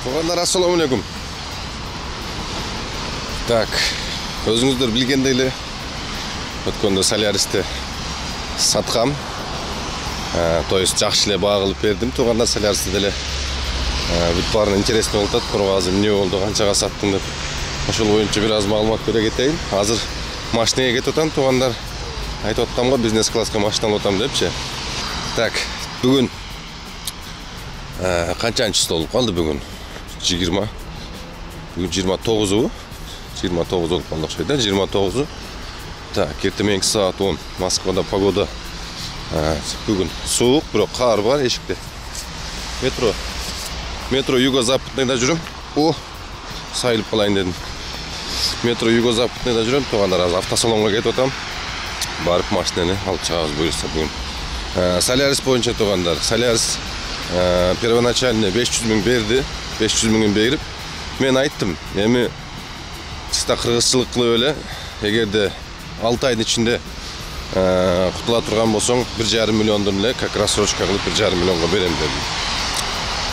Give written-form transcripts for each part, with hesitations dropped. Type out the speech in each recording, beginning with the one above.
Туугандар, assalomu alaykum. Так, өзүңүздөр билгендей эле өткөндө Solaris'te саткам. То есть жакшы эле баа кылып бердим. Туугандар, Solaris'te деле бүт баарын интересный болуп атат. Бирок азыр эмне болду, канчага саттым деп ошол боюнча бир аз маалымат бере кетейин. Азыр машинеге кетип атам, туугандар. Айтып атам го, бизнес класска машина алып атам депчи. Так, бүгүн канчанчысы болуп калды бүгүн? 20. Бүгүн 29-у. 29 болуп калды окшойт да, 29-у. Так, эртең саат 10. Москвада погода бүгүн суук, бирок кар бар эшикте. Метро юго-западныйда жүрөм. Сайылып калайын дедим. Метро юго-западныйда жүрөм. Туугандар, азыр автосалонго кетип атам. Барып машинени алып чыгабыз буюрса бүгүн. Solaris боюнча туугандар. Solaris первоначально 500 000 берди. 500 000 берип, мен айттым, эми чиста кыргызчылык кылып эле, эгерде 6 айдын ичинде кутула турган болсоң, 1,5 миллиондон эле как рассрочка кылып 1,5 миллионго берем дедим.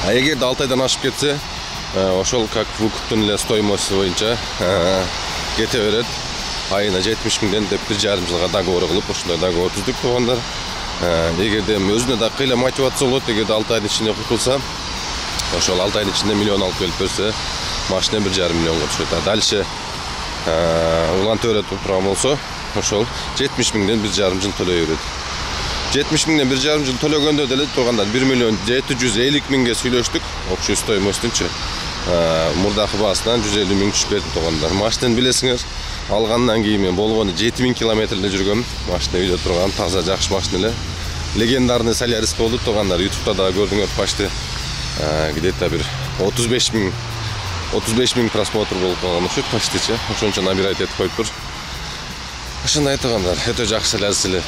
А эгерде 6 айдан ашып кетсе, ошол как выкуптун эле стоимости боюнча кете берет. Айына 70 000ден деп 1,5 жылга договор кылып, ошондой договор түздүк туугандар. Эгерде өзүнө да кыйла мотивация болот, эгерде 6 айдын ичинде кутулса, ошол 6 айдын ичинде миллион алып келип берсе, машина 1,5 миллионго түшөт. Дальше улан төлөп турган болсо, ошол 70 000ден 1,5 жыл төлөй берет. 70 000ден 1,5 жыл төлөгөндө деле тургандар 1 миллион 750 000ге сүйлөштүк. Общий стоимостунчу мурдакы баасынан 150 000 түшүп берди тургандар. Машинаны билесиңер, алгандан кийин мен болгону 7000 километрде жүргөм. Машина үйдө турган, таза жакшы машина эле. Легендарный Solaris болду тургандар. YouTube'да да көрдүңөр, почти где-то bir 35 000 просмотр болуп калган ушут почтичи. Ошончо набирать этип коюп тур. Ошондой айтгандар, өтө жакшы Solaris эле.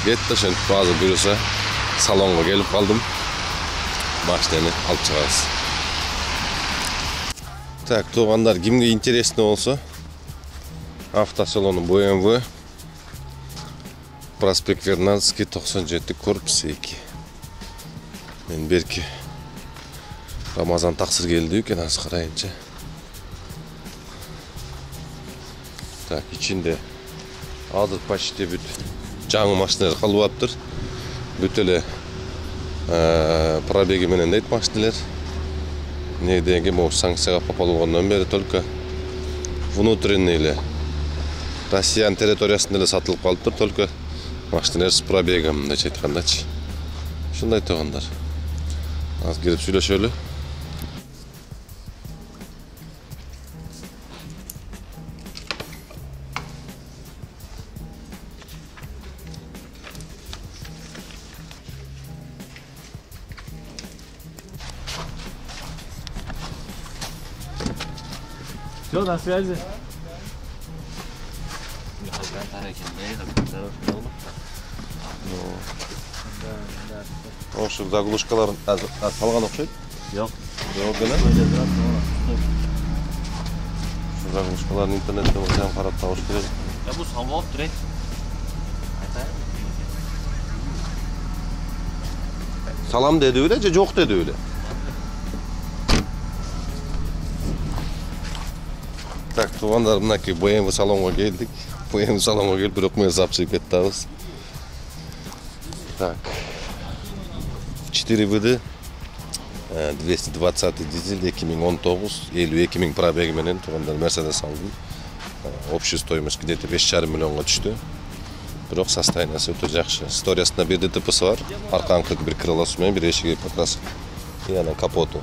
Кетти, ошентип азыр буюрса салонго келип калдым. Машинаны алып чыгабыз. Так, туугандар, кимге интересный болсо, автосалону BMW, проспект Вернадский, 97, корпус 2. Мен берки Рамазан таксыр келди экен, азыр карайынчы. Так, ичинде азыр почти бүт жаңы машиналар калып аптыр. Бүт эле пробеги менен дейт машиналар. Негдеги могу санкцияга попалгандан бери только внутренний эле Россиян территориясында эле сатылып калыптыр, только машиналар с пробегом, мындайча айткандачы. Ушундай туугандар. Азыр кирип сүйлөшөлү. Все, на связи. Ошо заглушкаларын салган окшойт. Жок. Жок эле. Ошо заглушкаларын интернетте болсо карап табыш керек. Бу салып тур. Салам деди беле же жок деди беле? Так, туугандар, мынакей BMW салонго келдик. BMW салонго келип, бирок мен запчыйып кеттабыз. Так. 4 ВД 220 дизель 2019, 52 000 пробеги менен туугандар Mercedes алдым. Общий стоимость где-то 5,5 миллионго түштү. Бирок состояниясы өтө жакшы. Историясында бир ДТП'си бар. Арканкы бир крылосы менен бир эшиги покрас. И анан капоту.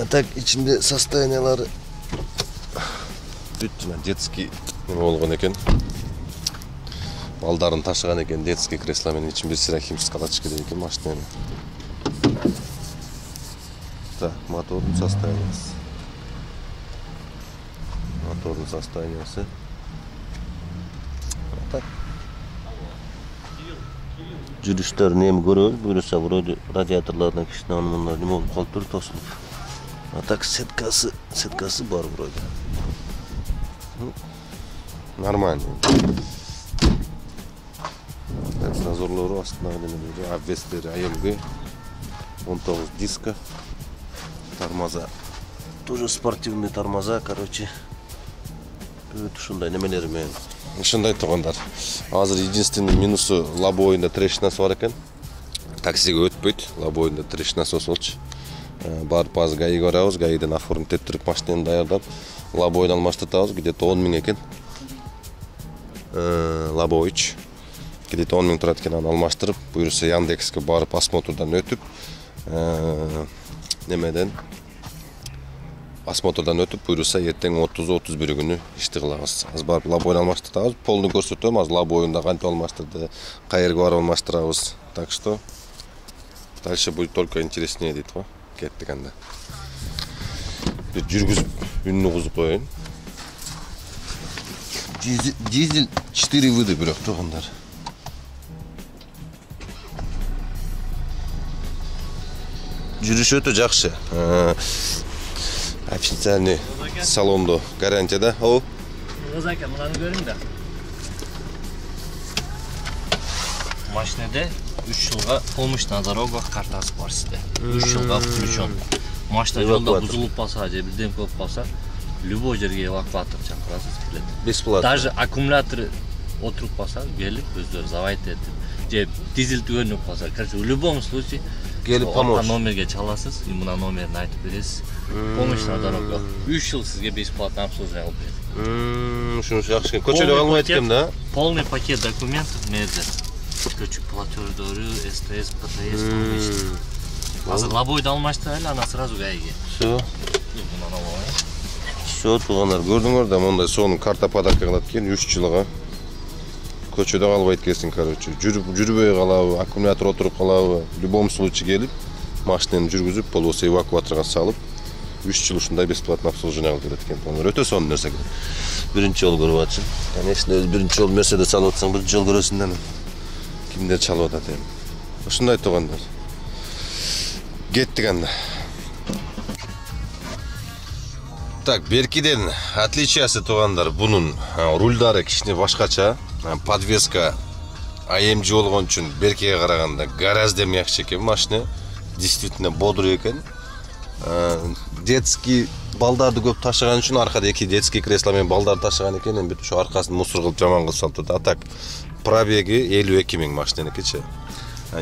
Так, içinde состояниялары бүт жана детский болгон экен. Балдарын ташыган экен, детский кресло менен ичин бир сыра химчис калачы керек экен машинаны. Так, мотордун состояниясы. Так. Жүрүштөрүн эми көрөбүз. Буюрса вроде радиаторлордон кичине анымдар неме болуп калыптыр, тосулуп. А так сеткасы бар вроде. Нормально. Назорлору астына деле обвестери, AMG 19 диска. Тормоза. Тоже спортивный тормоза, короче. Ушундай немелер менен. Ушундай тугандар. Азыр единственный минусу лобовойунда трещинасы бар экен. Таксиге өтпөйт. Лобовойунда трещинасы болчу. Барып азыр гаиге барабыз. Гаиден оформить этип машинаны даярдап, лобовойду алмаштырабыз. Где-то 10 000 экен. Лобовойч. Где-то 10 000 турат экен, аны алмаштырып, буюрса Яндекске барып осмотрдан өтүп, немеден осмотрдан өтүп, буюрса эртең 30-31 күнү ишти кылабыз. Азыр барып лобовойду алмаштырабыз. Полный көрсөтөм, азыр лобовойунда кантип алмаштырды, каерге барып алмаштырабыз. Так что дальше будет только интереснее дейт го. Кеттик анда. Бир жүргүзүп, үнүнү кузуп коеюн. Дизель 4 выды бирок тугандар. Жүрүш өтө жакшы. Официальный салондо гарантия да. О. Озака, мынаны көрүң да. Машинада 3 жылга помощная дорога картасы бар сизде. 3 жылга включен. Машина жолда бузулуп калса же бирден көп калса, любой жерге эвакуатор чакырасыз келет. Бесплатно. Даже аккумулятор отуруп калса, келип өздөрү завайт этип, же дизель өнүп калса, короче, в любом случае келип помощь. Номерге чаласыз, и мына номерин айтып бересиз. Помощная дорога. 3 жыл сизге бесплатно обслуживание алып берет. Ушуну жакшы. Көчөлө калбайт экен да. Полный пакет документов мерде. Көчүк платеждору, СТС, ПТС, азыр лобовойду алмаштырайлы, ана сразу гаиге. Всё. Всё, тугандар, көрдүңөр да, мондай сонун карта подарка кылат экен 3 жылга. Көчөдө калбайт экенсиң, короче. Жүрбөй калабы, аккумулятор отуруп калабы, в любом случае келип, машинаны жүргүзүп, болбосо эвакуаторго салып, 3 жыл ушундай бесплатно обслуживание алып берет экен. Өтө сонун нерсе. Биринчи жолу көрүп атышым. Конечно, биринчи жолу Мерседес алып атсаң, биринчи жол көрөсүң да. Кимдер чалып атат эми. Ушундай тугандар. Кеттик анда. Так, беркиден отличиясы тугандар, бунун рульдары кичине башкача. Подвеска AMG болгон үчүн беркиге караганда гораздо мягче экен машина. Действительно бодрый экен. Детский балдарды көп ташыган үчүн аркада 2 детский кресло менен балдарды ташыган экен, эми бүт ушу аркасын мусор кылып жаман кылып салыптыр. А так пробеги 52 000 машинаныкичи.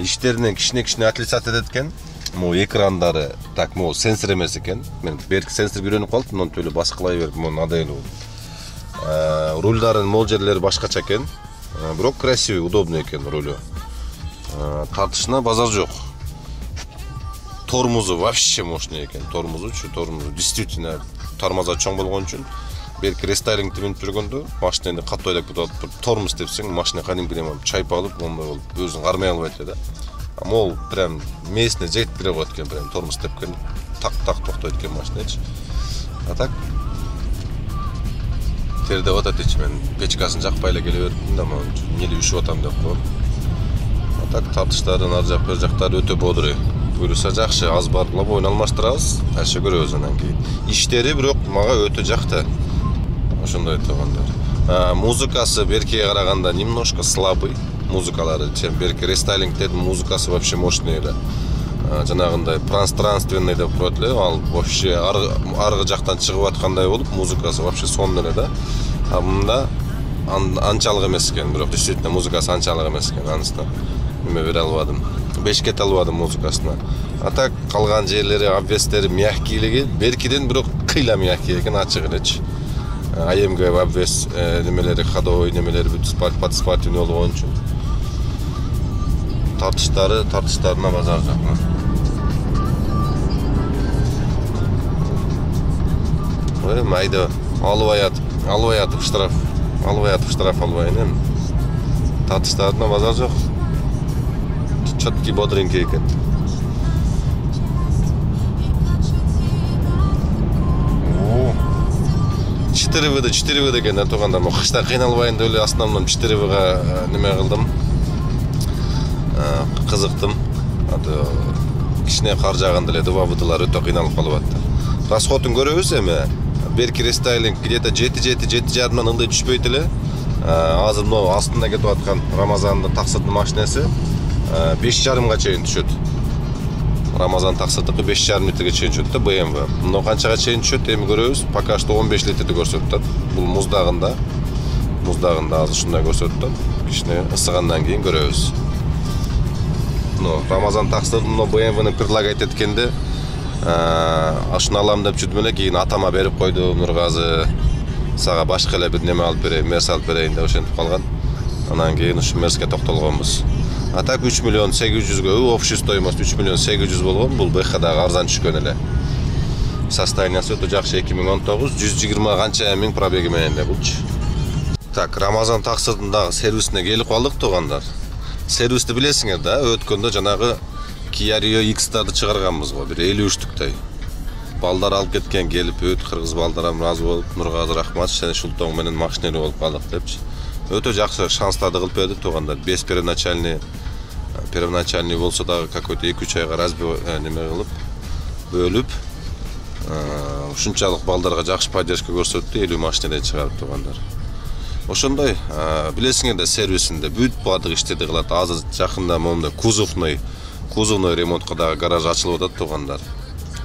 Иштеринен кичине отличать этет экен. Могу экрандары, так, могу сенсор эмес экен. Мен берки сенсор үйрөнүп калдым, муну төлө баскылай берип, могу надоело болду. Рульдардын молжерлери башкача экен. Бирок красивый, удобный экен рулю. Тартышына базар жок. Тормозу вообще мощный экен. Тормозу действительно тормоза чоң болгон үчүн берки рестайлингди минип жүргөндө машинаны катуу айдап кетип атып тормоз тепсең, машина кадимкидей чайпалып, мондай болуп өзүн кармай албайт эле. Мол прям местне жет бере коет экен, прям тормоз тепкен так токтойт экен машиначы. А так терде атат эч, мен печкасын жакпай эле келе бердим да, мен эмне үшүп атам деп коем. А так тартыштардын ар жак бер жактары өтө бодрый. Буюрса жакшы, аз барып лобовойду алмаштырабыз, дальше көрөбүз анан кийин. Иштери бирок мага өтө жакты. Ошондой тугандар. Музыкасы беркиге караганда немножко слабый. Музыкалары, чем берки рестайлингдин музыкасы вообще мощный эле. Жанагындай пространственный деп коет эле, ал вообще аргы жактан чыгып аткандай болуп, музыкасы вообще сонун эле да. А мында анчалык эмес экен, бирок действительно музыкасы анчалык эмес экен, анысына эме бере албадым. Бешкет албадым музыкасына. А так калган жерлери, обвестери мягкийлиги беркиден бирок кыйла мягкий экен, ачык элечи. AMG обвес немелери, ходовой немелери бүт спортивный болгон үчүн. Тартыштарына базар жок. Ой, майда албай атып штраф албайын эми. Тартыштарына базар жок. Чоткий бодренький экен. Четыре выда экен тугандар. Мо кышта кыйналбайын деп эле основном 4Вга неме кылдым. Кызыктым. Кичине кар жааганда эле 2Вдылар өтө кыйналып калып атты. Расходун көрөбүз эми. Берки рестайлинг где-то 7,5 ылдый түшпөйт эле. Азыр мына астында кетип аткан Рамазандын таксырдын машинасы 5,5 чейин түшөт. Ramazan таксыдыкы 5,5 литрге чейин түшөт да BMW. Мына канчага чейин түшөт, эми көрөбүз. Пока что 15 литрди көрсөтөт. Бул муздагында азыр ушундай көрсөтөт. Кичине ысыгандан кийин көрөбүз. Ramazan таксыдын BMW-ны предлагать эткенде, ашуну алам деп жүрдүм эле, кийин атама берип койду, Нургазы. Сага башка эле бир неме алып берейин, мерс алып берейин деп ошентип калган. Анан кийин ушу мерске токтолгонбуз. А так 3 миллион 800га общий стоимость 3 миллион 800 болгон. Бул БХ-дагы арзан түшкөн эле. Состояниясы өтө жакшы 2019, 120 канча миң пробеги менен эле булчу. Так, Ramazan таксыдын дагы сервисине келип калдык туугандар. Сервисти билесиңер да, өткөндө жанагы Kia Rio X-тарды чыгарганбыз го, бир 53-түктөй. Балдар алып кеткен, келип өт кыргыз балдарам ыраазы болуп, Нургазы рахмат, сен Шултоң менен машинери болуп калдык депчи. Өтө жакшы шанстарды кылып берди туугандар. Без первоначальный болсо дагы какой-то 2-3 айга неме кылып, бөлүп, ушунчалык балдарга жакшы поддержка көрсөттү, 50 машинеден чыгарып туугандар. Ошондой, билесиңер да сервисинде бүт баардык иштерди кылат. Азыр жакында момунда кузовный ремонтка дагы гараж ачылып атат туугандар.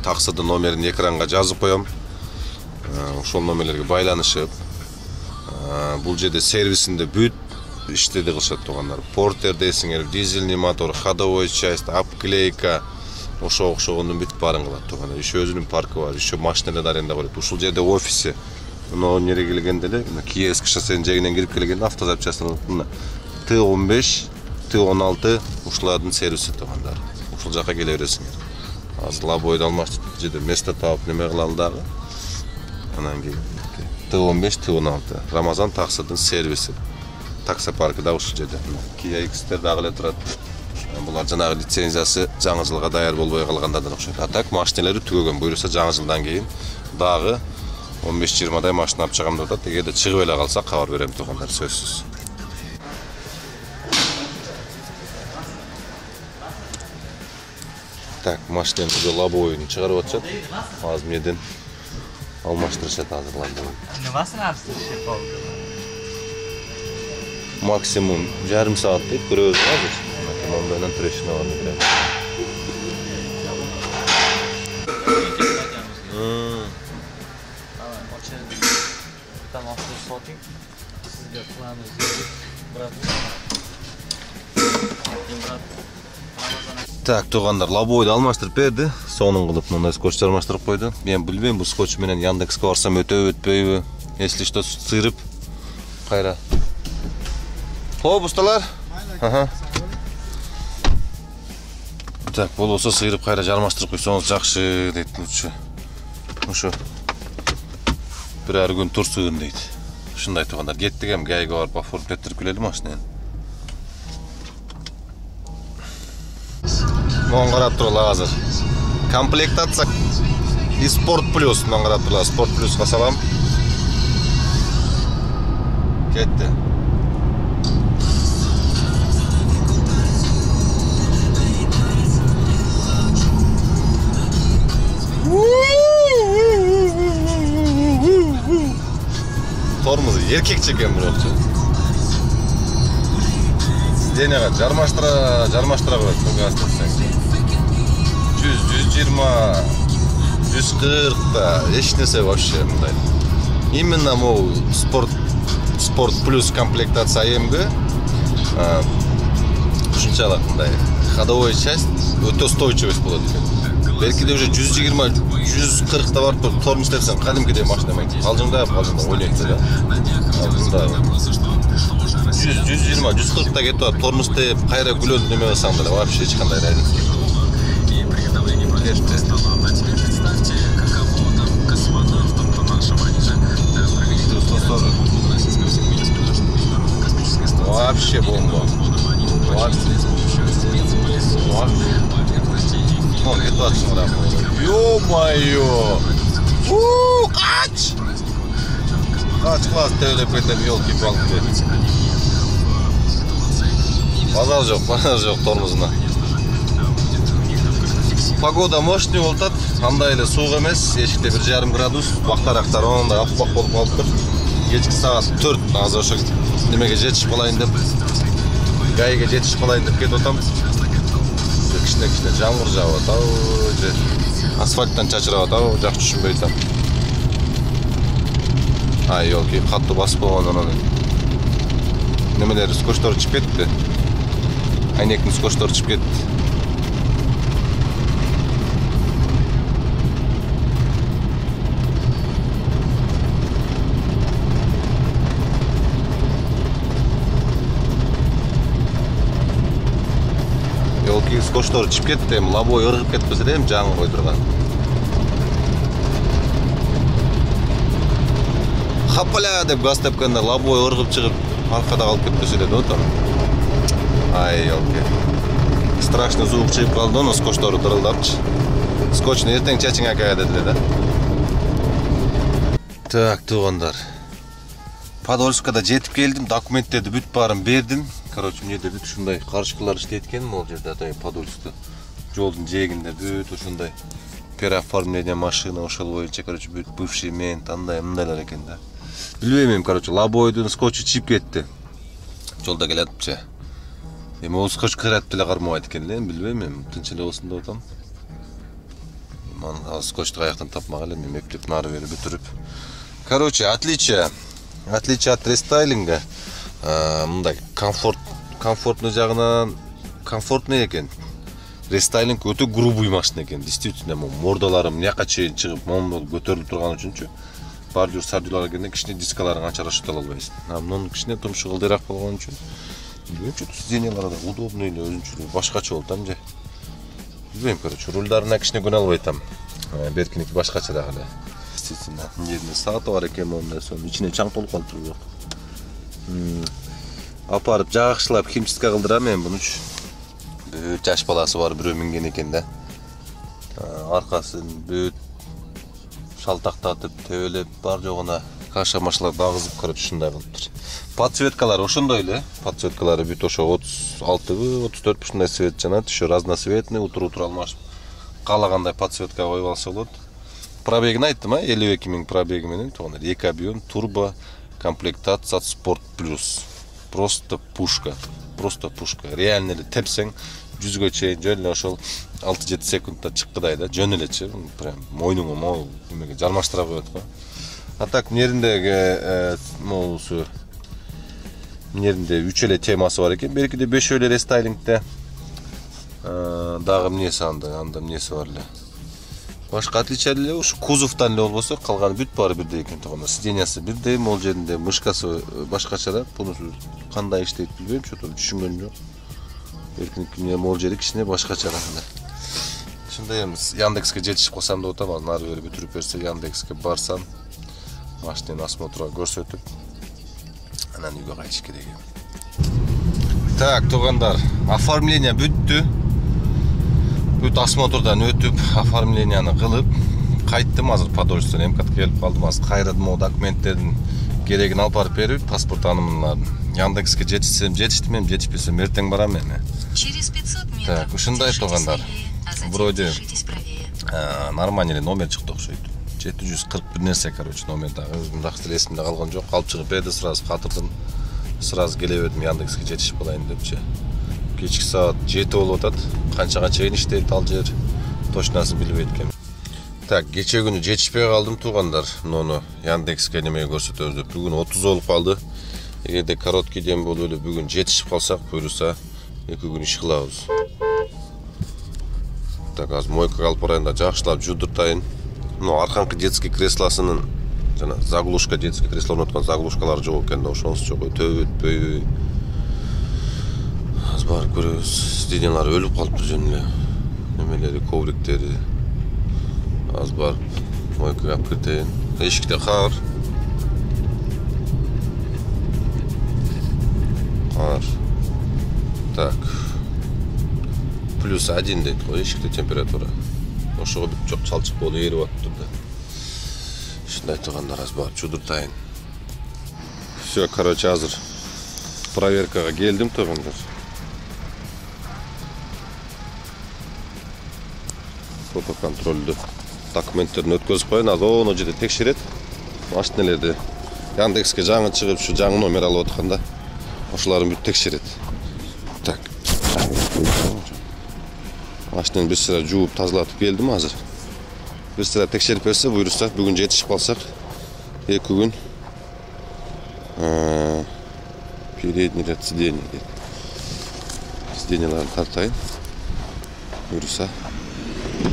Таксыдын номерин экранга жазып коем. Ошол номерлерге байланышып, бул жерде сервисинде бүт иштерди кылышат туугандар. Портер дейсиңер, дизельный мотор, ходовой часть, обклейка, ошого окшогондун бүт баарын кылат туугандар. Еще өзүнүн паркы бар, еще машинелерди аренда кылат. Ушул жерде офиси. Мына нере келгенде эле, Киевский шоссенин жегинен кирип келгенде автозапчастын Т15, Т16 ушулардын сервиси туугандар. Ушул жака келе бересиңер. Азыр лабойду алмаштырып жерде место таап неме кылалы дагы. Анан кийин Т15, Т16 Ramazan таксыдын сервиси. Таксопаркы да ушул жерде. Kia X-тер дагы эле турат. Булар жанагы лицензиясы жаңы жылга даяр болбой калгандардан окшойт. А так машинелери түгөгөн. Буюрса жаңы жылдан кийин дагы 15-20 машина алып чыгам деп атат. Эгерде чыгып эле калса кабар берем туугандар, сөзсүз. Так, машинаны уже лобовойун чыгарып атышат. Азыр меден алмаштырышат азыр лобовой. Немасын алыштырышат болду? Максимум жарым саат дейт, көрөбүз азыр. Мондан трещина бар деп. Там автосотинг, sizga qilamiz Так, туугандар, лобойду алмаштырып берди. Сонун кылып мындай скотч алмаштырып койду. Мен билбейм, бул скотч менен Яндекске барсам өтөбү, өтпөйбү. Если что сырып кайра. Хоп, усталар. Аха. Так, болсо сыйрып кайра жармаштырып койсоңуз жакшы дейт лучше. Ошо. Бирер күн турсун дейт. Ушундай туугандар, кеттик эми гайга барып оформип кетирип келели машинени. Мон карап тургула азыр. Комплектация и Sport Plus мон карап тургула. Sport Plus'га салам. Кетти. Тормозу эркекче экен бирокчу. Денеге жармаштыра коет газ тепсең. 100, 120, 140 да, эч нерсе вообще мындай. Именно могу Sport Plus комплектация AMG. Ушунчалык мындай ходовой часть өтө устойчивость болот экен. Belki de уже 120, 140 da var tormus dersen kadimkide машина мен. Қалжыңда ойнайды да. Бunda 120, 140 da кетіп var. Tormus deyip қайра күлөдү неме басаң да вообще ешқандай разница. Вообще бомба. Ну, ситуация нравится. Ё-моё! Ач! Ач класс төвлеп кетем, ёлки-палки. Базар жок тормозуна. Погода мощный болтат, андай эле суук эмес, эшикте 1,5 градус, бактарактар ондай аппак болуп калыптыр. Кечки саат 4, азыр ошо немеге жетишип калайын деп, гайга жетишип калайын деп кетип атам. кичине жамгыр жаап атабы же асфальттан чачырап атабы жакшы түшүнбөй атам. Ай, елки, катты басып койгондон анан немелер скотчтор чыгып кетти. Айнектин скотчтору чыгып кетти. Елки скотчтору чыгып кетти, эми лобой ыргып кетпесе да эми жаңы кой турган. Хапаля деп газ тепкенде лобой ыргып чыгып аркада калып кетпесе да отам. Ай, елки. Страшный звук чыгып калды, но скотчтору дырылдапчы. Скотчну эртең чачың акага дедиле да. Так, туугандар. Подольскада жетип келдим, документтерди бүт баарын бердим. Короче, мне бүт ушундай карышкылар иштейт экен могул жерде, атайын Подольскта. Жолдун жээгинде бүт ушундай переоформление машина ошол боюнча, короче, бүт бывший мент андай мындайлар экен да. Билбейм, короче, лобойдун скотчу чип кетти. Жолда келатыпчы. Эми ол скотч кыйратып деле кармабайт экен эле, билбейм, тынч эле болсун деп атам. Ман скотчту каяктан тапмак элем, эптеп нары бери бүтүрүп. Короче, отличие от рестайлинга, мындай комфортный жагынан комфортный экен. Рестайлинг өтө грубый машина экен, действительно, мордалары мынаяка чейин чыгып, момун көтөрүлүп турган үчүнчү. Бордюр сардюрлар келгенде кичине дискаларын анча расчет ала албайсың. Мунун кичине тумшу кылдыраак болгон үчүн. Билбейм, сиденьялары да удобный эле, өзүнчө башкача болуп атам же. Билбейм, короче, рульдарына кичине күнөө албай атам. Беркиники башкачараак эле. Действительно, жеринде сааты бар экен, мондай сонун ичине чаң толуп калыптыр бирок. Апарып жакшылап химчистка кылдырам мен мунучу. Бүт жаш баласы бар бирөө минген экен да. Аркасын бүт шалтактатып, тебелеп, бар жогуна каша-машалар дагызып көрүп ушундай кылыптыр. Подсветкалар ошондой эле. Подсветкалары бүт ошо 36 34 ушундай свет жанат, ошо разноцветный, утур алмашып каалагандай подсветка коюп алса болот. Пробегин айттым, 52 000 пробеги менен туугандар. 2 объем, турбо, комплектация Sport Plus. Просто пушка. Реально эле тепсең 100га чейин жөн эле ошол 6-7 секундта чыккыдай да, жөн элечи. Прям мойнуңа могу эмеге жармаштыра коет го. А так неріндегі моусу нерінде 3 эле темасы бар экен. Беркиде 5 эле рестайлингде. Дагы эмнеси анда эмнеси бар эле. Башка отличие эле ушу кузовтан эле болбосо, калганы бүт баары бирдей экен туугандар. Сиденьясы бирдей, могул жеринде мышкасы башкачараак. Бунусу кандай иштейт билбейм, чото түшүнгөнүм жок. Беркиники могул жери кичине башкачараак эле. Ушундай эмес. Яндекске жетишип калсам деп атам, азыр нары бери бүтүрүп берсе, Яндекске барсам, машинаны осмотрга көрсөтүп, анан үйгө кайтыш керек. Так, туугандар, оформление бүттү. Бүт осмотрдан өтүп, оформленияны кылып, кайттым азыр Подольскадан МКТ келип калдым. Азыр кайрадан могу документтердин керегин алып барып берип, паспорт анымдарын. Яндекске жетишсем жетиштим, жетишпесем эртең барам эми. Так, ушундай туугандар. Вроде нормальный номер чыкты окшойт. 741 нерсе, короче, номердагы. Мындак эсимде калган жок. Алып чыгып берди, сразу катырдым. Сразу келе бердим Яндекске жетишип калайын депчи. Кечки саат 7 болуп атат. Канчага чейин иштейт ал жер, точносын билбейт экенмин. Так, кече күнү жетишпей калдым туугандар. Муну Яндекске немеге көрсөтөбүз деп. Бүгүн 30 болуп калды. Эгерде короткий дем болуп эле бүгүн жетишип калсак, буюрса 2 күн иш кылабыз. Так, азыр мойкага алып барайын да жакшылап жудуртайын. Арканкы детский креслосунун жана заглушка, детский кресло орноткон заглушкалар жок экен да, ошонусу жок. Өтөбү өтпөйбү. Азыр барып көрөбүз. Сиденьялар өлүп калыптыр жөн эле. Немелери, ковриктери. Азыр барып мойкага алып кетейин. Эшикте кар. Так. +1 дейт го эшикте температура. Ошого бүт жок, чалчык болуп эрип атыптыр да. Ушундай туугандар, азыр барып жудуртайын. Всё, короче, азыр проверкага келдим туугандар. Фотоконтролду документтерин өткөзүп коюн, азыр оно жерде текшерет. Машиналерди Яндекске жаңы чыгып, ушу жаңы номер алып атканда ошоларын бүт текшерет. Так. Машинаны bir sıra жууп тазалатып келдим азыр. Bir sıra tekşerip berсе, buyursa бүгүн жетишип калсак, 2 күн передний ряд сидений дейт. Сиденьяларын тартайын. Buyursa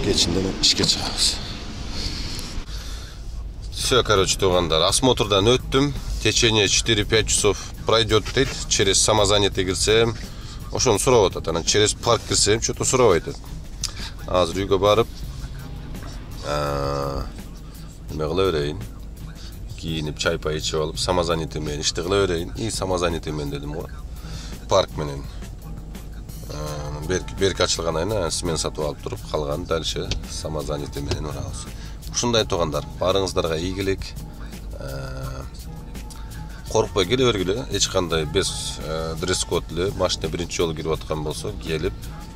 кечинден ишке чыгабыз. Все, короче, туғандар, осмотрдан өттім. Течение 4-5 часов пройдет дейт. Через самозанятый кирсем, ошону сурап атат. Анан через парк кирсем, что-то сурап айтат. Азыр үйгө барып, неме кыла берейин. Кийинип, чай-пай ичип алып, самозанятый менен ишти кыла берейин. И самозанятый менен дедим го. Парк менен. Берки ачылгандан кийин смен сатып алып туруп, калган дальше самозанятый менен барабыз. Ушундай тугандар, барыңыздарга ийгилик. Коркпой келе бергиле, эч кандай без дресс-код эле, машина биринчи жолу кирип аткан болсо, келип,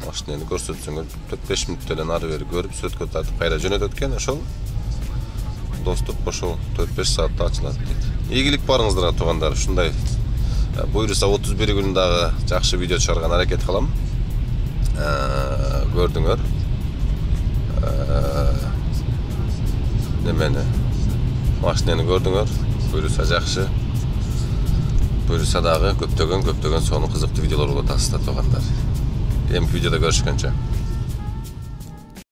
машинаны көрсөтсөңөр, 4-5 мүнөт эле нары бери көрүп, сөткө тартып кайра жөнөтөт экен, ошол доступ ошол 4-5 саатта ачылат дейт. Ийгилик барыңыздарга тугандар, ушундай буйруса 31 күн дагы жакшы видео чыгарган аракет кылам. Көрдүңөр. Немени? Машинаны көрдүңөр. Буйруса жакшы. Буйруса дагы көптөгөн сонун кызыктуу видеолор болот астта тугандар. Эмки видеода көрүшкөнчө.